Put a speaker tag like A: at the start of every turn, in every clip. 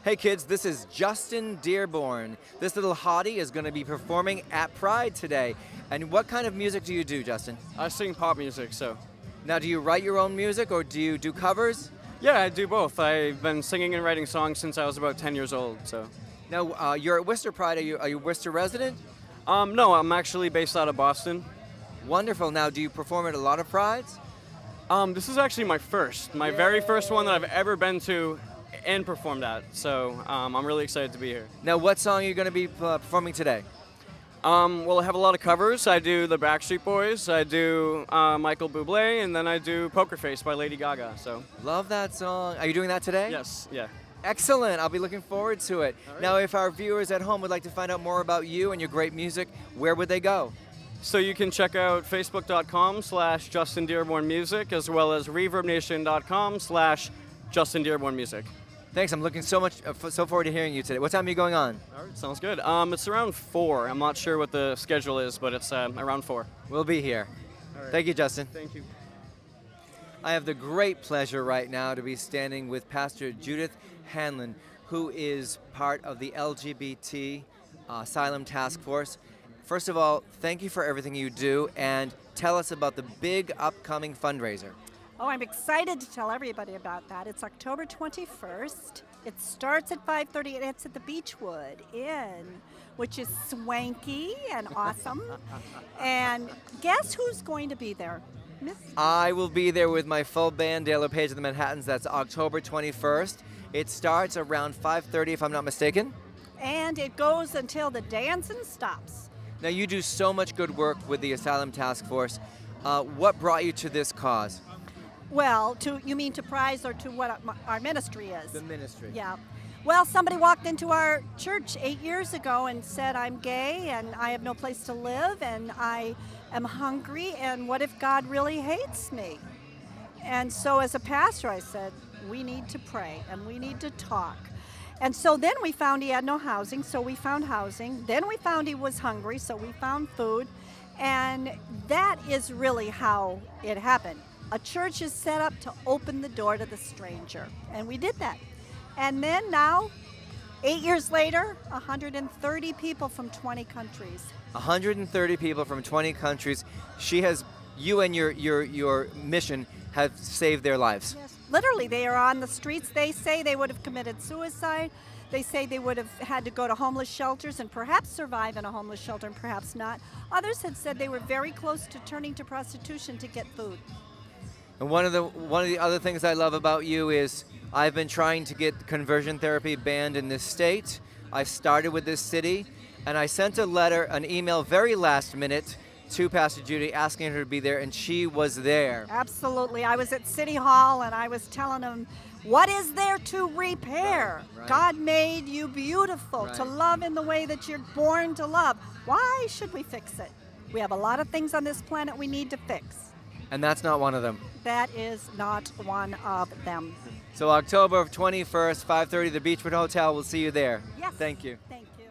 A: Hey kids, this is Justin Dearborn. This little hottie is going to be performing at Pride today. And what kind of music do you do, Justin?
B: I sing pop music, so.
A: Now, do you write your own music or do you do covers?
B: Yeah, I do both. I've been singing and writing songs since I was about 10 years old, so.
A: Now, you're at Worcester Pride. Are you a Worcester resident?
B: No, I'm actually based out of Boston.
A: Wonderful. Now, do you perform at a lot of Prides?
B: This is actually my very first one that I've ever been to and performed at, so I'm really excited to be here.
A: Now, what song are you going to be performing today?
B: Well, I have a lot of covers. I do the Backstreet Boys, I do Michael Bublé, and then I do Poker Face by Lady Gaga, so.
A: Love that song. Are you doing that today?
B: Yes, yeah.
A: Excellent. I'll be looking forward to it.
B: All right.
A: Now, if our viewers at home would like to find out more about you and your great music, where would they go?
B: So you can check out facebook.com/Justin Dearborn Music, as well as reverbnation.com/Justin Dearborn Music.
A: Thanks. I'm looking so forward to hearing you today. What time are you going on?
B: All right, sounds good. It's around 4. I'm not sure what the schedule is, but it's around 4.
A: We'll be here.
B: All right.
A: Thank you, Justin.
B: Thank you.
A: I have the great pleasure right now to be standing with Pastor Judith Hanlon, who is part of the LGBT Asylum Task Force. First of all, thank you for everything you do, and tell us about the big upcoming fundraiser.
C: Oh, I'm excited to tell everybody about that. It's October 21st. It starts at 5:30 and it's at the Beechwood Inn, which is swanky and awesome. And guess who's going to be there? Miss?
A: I will be there with my full band, Dale Page of the Manhattans. That's October 21st. It starts around 5:30, if I'm not mistaken.
C: And it goes until the dancing stops.
A: Now, you do so much good work with the Asylum Task Force. What brought you to this cause?
C: Well, you mean to Prize or to what our ministry is?
A: The ministry.
C: Yeah. Well, somebody walked into our church 8 years ago and said, I'm gay and I have no place to live and I am hungry, and what if God really hates me? And so as a pastor, I said, we need to pray and we need to talk. And so then we found he had no housing, so we found housing. Then we found he was hungry, so we found food. And that is really how it happened. A church is set up to open the door to the stranger, and we did that. And then now, 8 years later, 130 people from 20 countries.
A: 130 people from 20 countries. You and your mission have saved their lives.
C: Yes, literally, they are on the streets. They say they would have committed suicide. They say they would have had to go to homeless shelters and perhaps survive in a homeless shelter and perhaps not. Others had said they were very close to turning to prostitution to get food.
A: And one of the other things I love about you is I've been trying to get conversion therapy banned in this state. I started with this city, and I sent an email very last minute to Pastor Judy asking her to be there, and she was there.
C: Absolutely. I was at City Hall, and I was telling them, what is there to repair?
A: Right.
C: God made you beautiful to
A: Right.
C: love in the way that you're born to love. Why should we fix it? We have a lot of things on this planet we need to fix.
A: And that's not one of them.
C: That is not one of them.
A: So October 21st, 5:30, the Beechwood Hotel. We'll see you there.
C: Yes.
A: Thank you.
C: Thank you.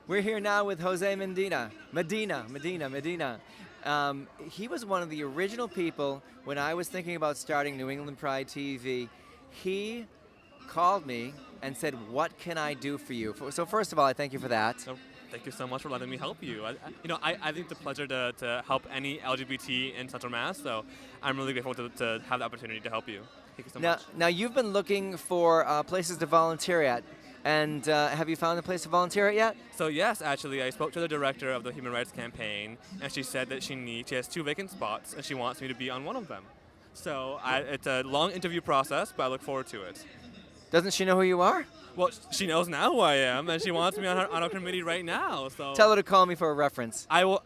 A: We're here now with Jose Medina. He was one of the original people when I was thinking about starting New England Pride TV. He called me and said, what can I do for you? So first of all, I thank you for that.
D: So, thank you so much for letting me help you. I think it's a pleasure to help any LGBT in Central Mass, so I'm really grateful to have the opportunity to help you. Thank you so much.
A: Now you've been looking for places to volunteer at, and have you found a place to volunteer at yet?
D: So yes, actually, I spoke to the director of the Human Rights Campaign, and she said that she has 2 vacant spots, and she wants me to be on one of them. So it's a long interview process, but I look forward to it.
A: Doesn't she know who you are?
D: Well, she knows now who I am, and she wants me on our committee right now. So
A: Tell her to call me for a reference.
D: I will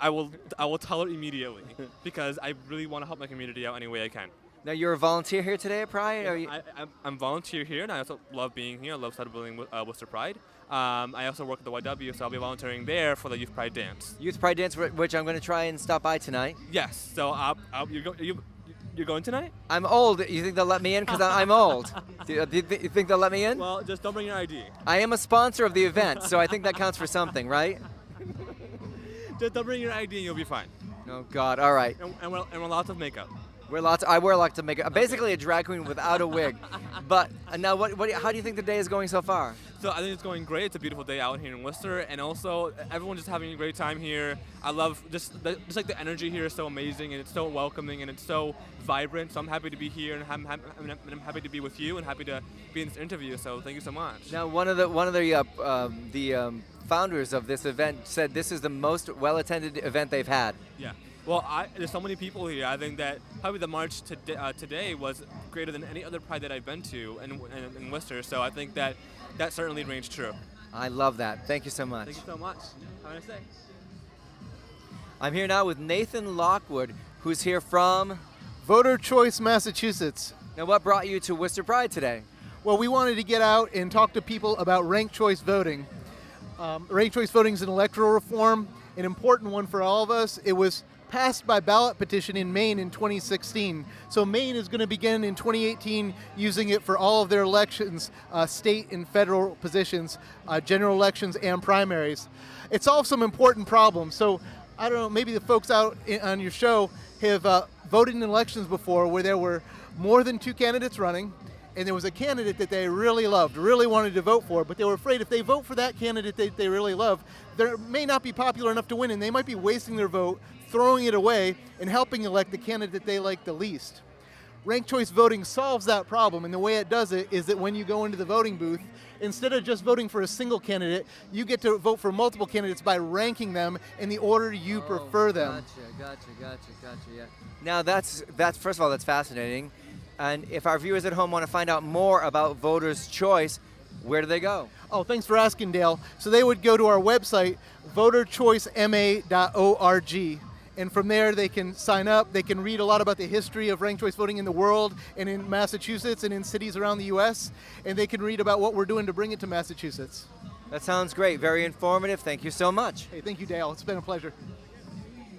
D: tell her immediately because I really want to help my community out any way I can.
A: Now you're a volunteer here today at Pride? Are you?
D: I'm volunteer here, and I also love being here. I love celebrating Worcester Pride. I also work at the YW, so I'll be volunteering there for the Youth Pride Dance.
A: Youth Pride Dance, which I'm going to try and stop by tonight.
D: Yes. So you're going tonight?
A: I'm old. You think they'll let me in? Because I'm old. Do you think they'll let me in?
D: Well, just don't bring your ID.
A: I am a sponsor of the event, so I think that counts for something, right?
D: Just don't bring your ID and you'll be fine.
A: Oh, God. All right.
D: And we're lots of makeup.
A: I wear lots of makeup. I'm basically a drag queen without a wig. But now, how do you think the day is going so far?
D: So I think it's going great. It's a beautiful day out here in Worcester, and also everyone's just having a great time here. I love just like the energy here is so amazing, and it's so welcoming, and it's so vibrant. So I'm happy to be here, and I'm happy to be with you, and happy to be in this interview. So thank you so much.
A: Now, one of the founders of this event said this is the most well-attended event they've had.
D: Yeah. Well, there's so many people here. I think that probably the march today was greater than any other Pride that I've been to in Worcester. So I think that certainly rings true.
A: I love that. Thank you so much.
D: Thank you so much. Have a nice day.
A: I'm here now with Nathan Lockwood, who's here from...
E: Voter Choice, Massachusetts.
A: Now, what brought you to Worcester Pride today?
E: Well, we wanted to get out and talk to people about ranked choice voting. Ranked choice voting is an electoral reform, an important one for all of us. It was passed by ballot petition in Maine in 2016. So Maine is going to begin in 2018 using it for all of their elections, state and federal positions, general elections and primaries. It solves some important problems. So I don't know, maybe the folks out on your show have voted in elections before where there were more than 2 candidates running, and there was a candidate that they really loved, really wanted to vote for, but they were afraid if they vote for that candidate they really love, they may not be popular enough to win, and they might be wasting their vote, throwing it away, and helping elect the candidate they like the least. Ranked choice voting solves that problem, and the way it does it is that when you go into the voting booth, instead of just voting for a single candidate, you get to vote for multiple candidates by ranking them in the order you prefer them.
A: Gotcha, yeah. Now, that's first of all, that's fascinating. And if our viewers at home want to find out more about voters' choice, where do they go?
E: Oh, thanks for asking, Dale. So they would go to our website, voterchoicema.org. And from there, they can sign up. They can read a lot about the history of ranked choice voting in the world and in Massachusetts and in cities around the U.S. And they can read about what we're doing to bring it to Massachusetts.
A: That sounds great. Very informative. Thank you so much.
E: Hey, thank you, Dale. It's been a pleasure.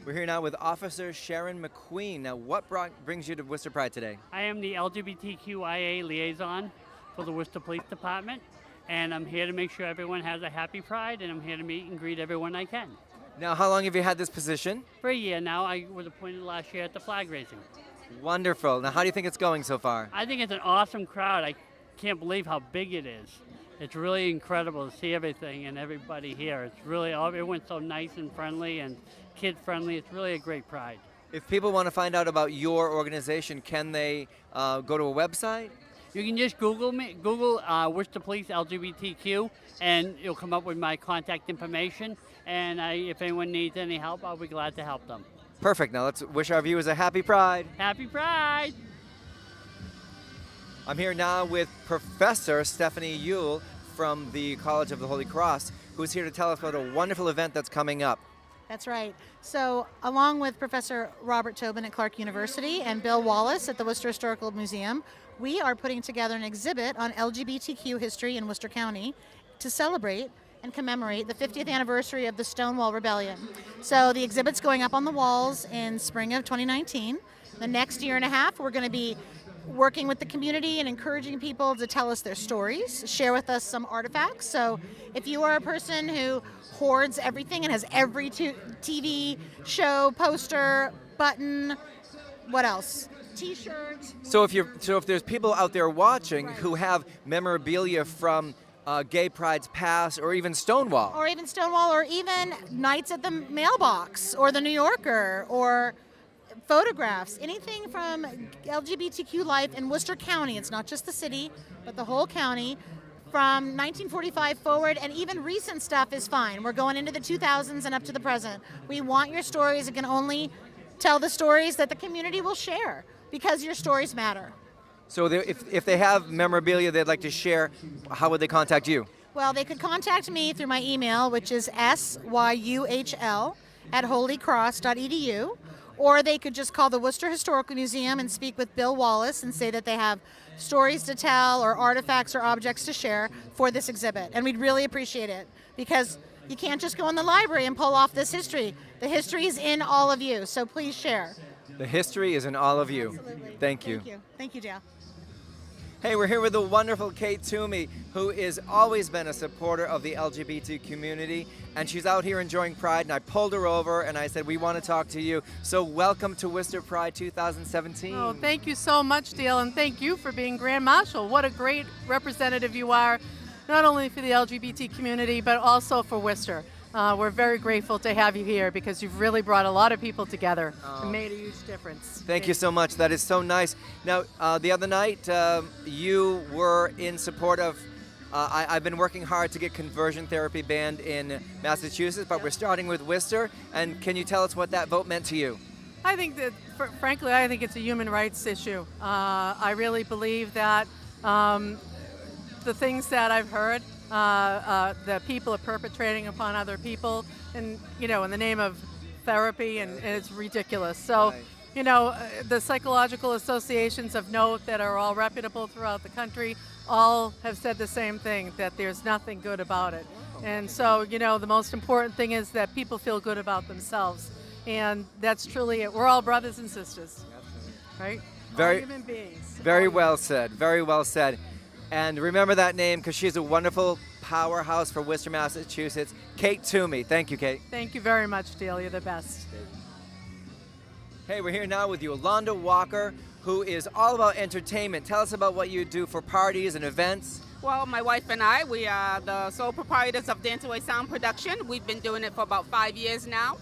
A: We're here now with Officer Sharon McQueen. Now, what brings you to Worcester Pride today?
F: I am the LGBTQIA liaison for the Worcester Police Department, and I'm here to make sure everyone has a happy Pride, and I'm here to meet and greet everyone I can.
A: Now, how long have you had this position?
F: For a year now. I was appointed last year at the flag raising.
A: Wonderful. Now, how do you think it's going so far?
F: I think it's an awesome crowd. I can't believe how big it is. It's really incredible to see everything and everybody here. It's really, everyone's so nice and friendly and kid-friendly. It's really a great Pride.
A: If people want to find out about your organization, can they go to a website?
F: You can just Google Worcester Police LGBTQ, and you'll come up with my contact information. And if anyone needs any help, I'll be glad to help them.
A: Perfect. Now let's wish our viewers a happy Pride.
F: Happy Pride!
A: I'm here now with Professor Stephanie Ewell from the College of the Holy Cross, who's here to tell us about a wonderful event that's coming up.
G: That's right. So along with Professor Robert Tobin at Clark University and Bill Wallace at the Worcester Historical Museum, we are putting together an exhibit on LGBTQ history in Worcester County to celebrate and commemorate the 50th anniversary of the Stonewall Rebellion. So the exhibit's going up on the walls in spring of 2019. The next year and a half, we're going to be working with the community and encouraging people to tell us their stories, share with us some artifacts. So if you are a person who hoards everything and has every TV show, poster, button, what else? T-shirt.
A: So if there's people out there watching who have memorabilia from Gay Pride's past, or even Stonewall.
G: Or even nights at the mailbox, or the New Yorker, or photographs, anything from LGBTQ life in Worcester County. It's not just the city, but the whole county. From 1945 forward, and even recent stuff is fine. We're going into the 2000s and up to the present. We want your stories. You can only tell the stories that the community will share, because your stories matter.
A: So if they have memorabilia they'd like to share, how would they contact you?
G: Well, they could contact me through my email, which is syuhl@holycross.edu, or they could just call the Worcester Historical Museum and speak with Bill Wallace and say that they have stories to tell or artifacts or objects to share for this exhibit. And we'd really appreciate it, because you can't just go in the library and pull off this history. The history is in all of you, so please share.
A: The history is in all of you.
G: Absolutely.
A: Thank you.
G: Thank you, Dale.
A: Hey, we're here with the wonderful Kate Toomey, who has always been a supporter of the LGBT community, and she's out here enjoying Pride, and I pulled her over and I said, we want to talk to you. So welcome to Worcester Pride 2017.
H: Oh, thank you so much, Dale, and thank you for being Grand Marshal. What a great representative you are, not only for the LGBT community, but also for Worcester. We're very grateful to have you here because you've really brought a lot of people together and made a huge difference.
A: Thank you so much. That is so nice. Now, the other night, you were in support of, I've been working hard to get conversion therapy banned in Massachusetts, but we're starting with Worcester. And can you tell us what that vote meant to you?
H: I think that, frankly, I think it's a human rights issue. I really believe that the things that I've heard that people are perpetrating upon other people, and in the name of therapy, and it's ridiculous. So, the psychological associations of note that are all reputable throughout the country all have said the same thing, that there's nothing good about it. And so, the most important thing is that people feel good about themselves, and that's truly it. We're all brothers and sisters, right? All human beings.
A: Very well said. Very well said. And remember that name because she's a wonderful powerhouse for Worcester, Massachusetts. Kate Toomey. Thank you, Kate.
H: Thank you very much, Dale. You're the best.
A: Hey, we're here now with Yolanda Walker, who is all about entertainment. Tell us about what you do for parties and events.
I: Well, my wife and I, we are the sole proprietors of Dance Away Sound Production. We've been doing it for about 5 years now.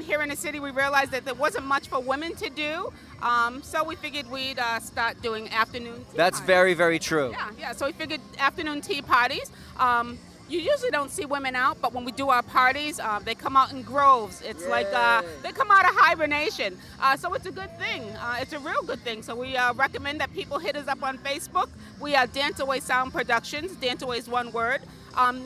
I: Here in the city, we realized that there wasn't much for women to do, so we figured we'd start doing afternoon tea
A: That's
I: parties.
A: very, very true.
I: Yeah, so we figured afternoon tea parties. You usually don't see women out, but when we do our parties, they come out in groves. It's like they come out of hibernation. So it's a good thing. It's a real good thing. So we recommend that people hit us up on Facebook. We are Dance Away Sound Productions. Dance Away is one word.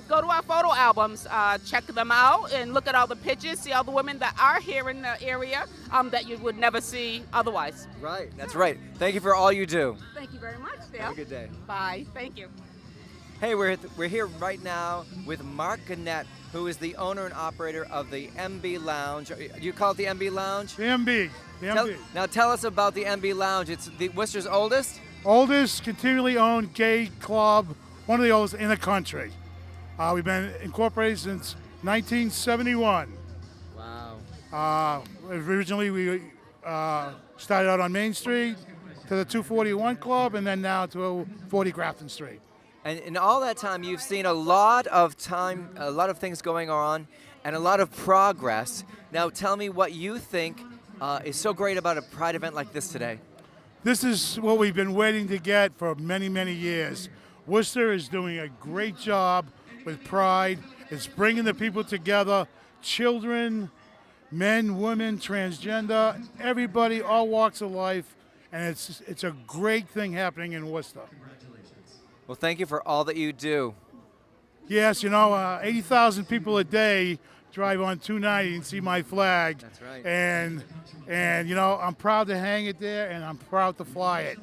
I: Go to our photo albums, check them out, and look at all the pictures, see all the women that are here in the area that you would never see otherwise.
A: Right, that's right. Thank you for all you do.
I: Thank you very much, Dale.
A: Have a good day.
I: Bye. Thank you.
A: Hey, we're here right now with Mark Gannett, who is the owner and operator of the MB Lounge. You call it the MB Lounge?
J: The MB.
A: Now tell us about the MB Lounge. It's the Worcester's oldest?
J: Oldest continually owned gay club, one of the oldest in the country. We've been incorporated since 1971.
A: Wow.
J: Originally, we started out on Main Street to the 241 Club, and then now to 40 Grafton Street.
A: And in all that time, you've seen a lot of things going on, and a lot of progress. Now, tell me what you think is so great about a Pride event like this today.
J: This is what we've been waiting to get for many, many years. Worcester is doing a great job with Pride. It's bringing the people together, children, men, women, transgender, everybody, all walks of life, and it's a great thing happening in Worcester.
A: Well, thank you for all that you do.
J: Yes, 80,000 people a day drive on 290 and see my flag.
A: That's right.
J: And I'm proud to hang it there, and I'm proud to fly it.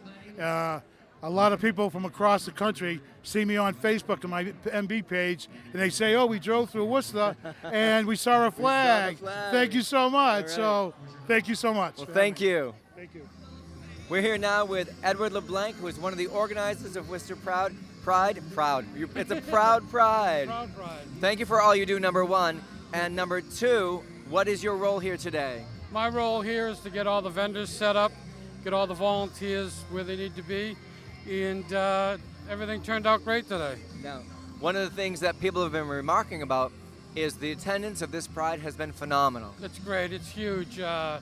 J: A lot of people from across the country see me on Facebook on my MB page, and they say, "Oh, we drove through Worcester and we saw a flag." Thank you so much.
A: Right.
J: So, thank you so much.
A: Well, thank you.
J: Thank you.
A: We're here now with Edward LeBlanc, who is one of the organizers of Worcester Pride. It's a proud Pride.
K: Proud Pride.
A: Thank you for all you do, number one. And number two, what is your role here today?
K: My role here is to get all the vendors set up, get all the volunteers where they need to be, and everything turned out great today.
A: Now, one of the things that people have been remarking about is the attendance of this Pride has been phenomenal.
K: It's great. It's huge. The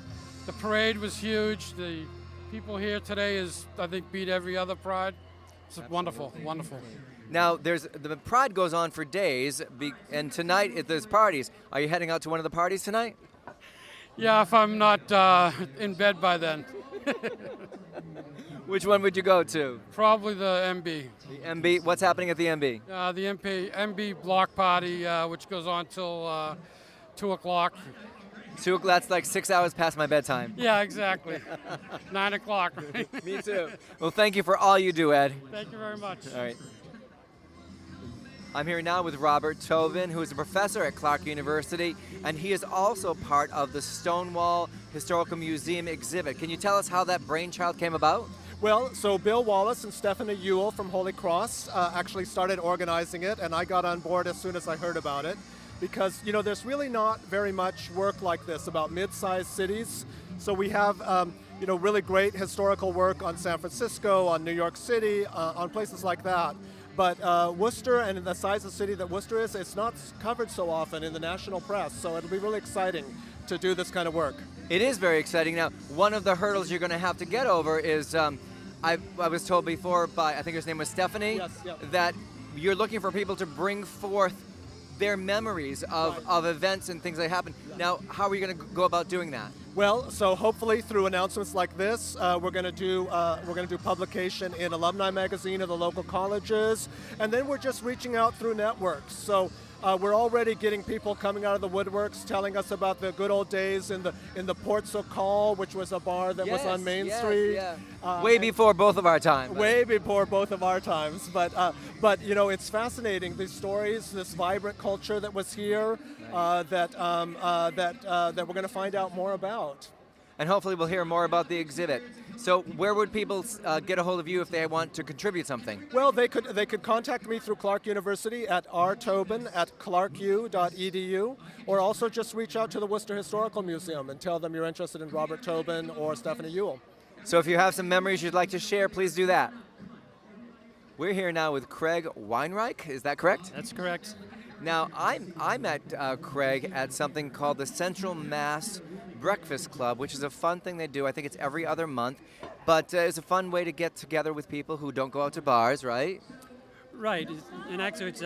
K: parade was huge. The people here today I think, beat every other Pride. It's wonderful, wonderful.
A: Now, the Pride goes on for days, and tonight there's parties. Are you heading out to one of the parties tonight?
K: Yeah, if I'm not in bed by then.
A: Which one would you go to?
K: Probably the MB.
A: The MB. What's happening at the MB?
K: The MB block party, which goes on till 2 o'clock.
A: That's like 6 hours past my bedtime.
K: Yeah, exactly. 9 o'clock.
A: Me too. Well, thank you for all you do, Ed.
K: Thank you very much.
A: All right. I'm here now with Robert Tobin, who is a professor at Clark University, and he is also part of the Stonewall Historical Museum exhibit. Can you tell us how that brainchild came about?
L: Well, so Bill Wallace and Stephanie Ewell from Holy Cross actually started organizing it, and I got on board as soon as I heard about it, because there's really not very much work like this about mid-sized cities. So we have really great historical work on San Francisco, on New York City, on places like that. But Worcester, and the size of the city that Worcester is, it's not covered so often in the national press. So it'll be really exciting to do this kind of work.
A: It is very exciting. Now, one of the hurdles you're going to have to get over is, I was told before by, I think his name was Stephanie,
L: Yes, yep.
A: that you're looking for people to bring forth their memories of events and things that happen. Now, how are you going to go about doing that?
L: Well, so hopefully through announcements like this, we're going to do publication in alumni magazine of the local colleges, and then we're just reaching out through networks. So we're already getting people coming out of the woodworks telling us about the good old days in the Port Call, which was a bar that was on Main Street.
A: Yeah. Way before both of our time.
L: Way before both of our times, but it's fascinating, these stories, this vibrant culture that was here, that we're going to find out more about.
A: And hopefully we'll hear more about the exhibit. So where would people get a hold of you if they want to contribute something?
L: Well, they could contact me through Clark University at rtobin@clarku.edu, or also just reach out to the Worcester Historical Museum and tell them you're interested in Robert Tobin or Stephanie Ewell.
A: So if you have some memories you'd like to share, please do that. We're here now with Craig Weinreich, is that correct?
M: That's correct.
A: Now, I met Craig at something called the Central Mass Breakfast Club, which is a fun thing they do. I think it's every other month, but it's a fun way to get together with people who don't go out to bars, right?
M: Right, and actually it's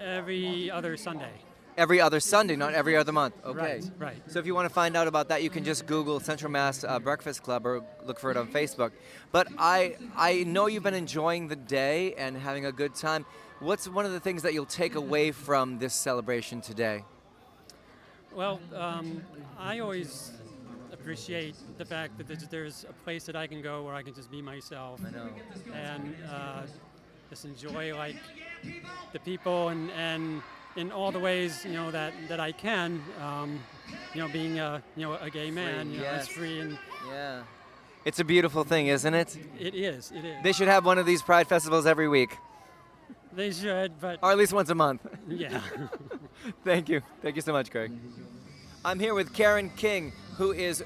M: every other Sunday.
A: Every other Sunday, not every other month. Okay.
M: Right.
A: So if you want to find out about that, you can just Google Central Mass Breakfast Club or look for it on Facebook. But I know you've been enjoying the day and having a good time. What's one of the things that you'll take away from this celebration today?
M: Well, I always appreciate the fact that there's a place that I can go where I can just be myself.
A: I know.
M: And just enjoy the people and in all the ways that I can. Being a gay man, it's free and.
A: Yeah. It's a beautiful thing, isn't it?
M: It is. It is.
A: They should have one of these Pride festivals every week.
M: They should, but.
A: Or at least once a month.
M: Yeah.
A: Thank you. Thank you so much, Craig. I'm here with Karen King, who is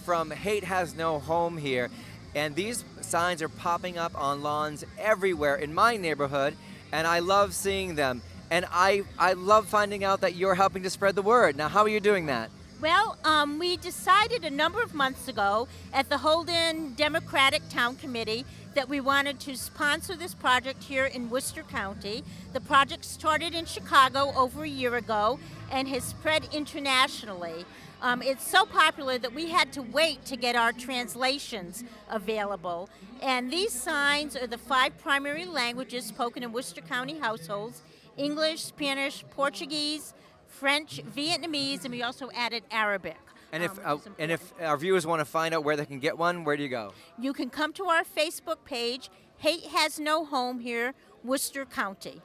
A: from Hate Has No Home here. And these signs are popping up on lawns everywhere in my neighborhood, and I love seeing them. And I love finding out that you're helping to spread the word. Now, how are you doing that?
N: Well, we decided a number of months ago at the Holden Democratic Town Committee that we wanted to sponsor this project here in Worcester County. The project started in Chicago over a year ago and has spread internationally. It's so popular that we had to wait to get our translations available. And these signs are the 5 primary languages spoken in Worcester County households: English, Spanish, Portuguese, French, Vietnamese, and we also added Arabic.
A: And if our viewers want to find out where they can get one, where do you go?
N: You can come to our Facebook page, Hate Has No Home here, Worcester County.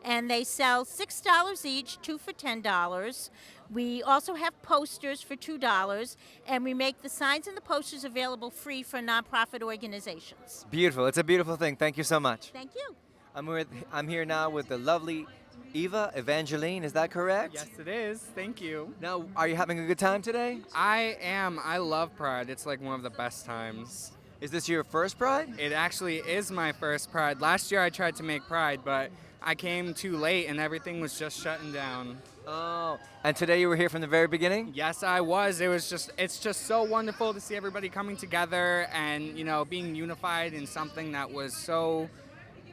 N: And they sell $6 each, 2 for $10. We also have posters for $2, and we make the signs and the posters available free for nonprofit organizations.
A: Beautiful. It's a beautiful thing. Thank you so much.
N: Thank you.
A: I'm here now with the lovely Eva Evangeline, is that correct?
O: Yes, it is. Thank you.
A: Now, are you having a good time today?
O: I am. I love Pride. It's like one of the best times.
A: Is this your first Pride?
O: It actually is my first Pride. Last year I tried to make Pride, but I came too late and everything was just shutting down.
A: Oh, and today you were here from the very beginning?
O: Yes, I was. It's just so wonderful to see everybody coming together and, being unified in something that was so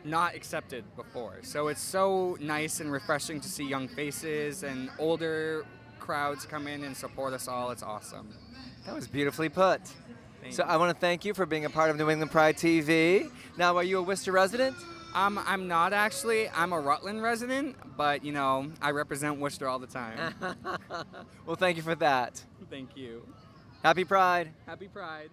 O: not accepted before. So it's so nice and refreshing to see young faces and older crowds come in and support us all. It's awesome.
A: That was beautifully put.
O: Thank
A: So
O: you.
A: I want to thank you for being a part of New England Pride TV. Now, are you a Worcester resident?
O: I'm not actually. I'm a Rutland resident, but, I represent Worcester all the time.
A: Well, thank you for that.
O: Thank you.
A: Happy Pride.
O: Happy Pride.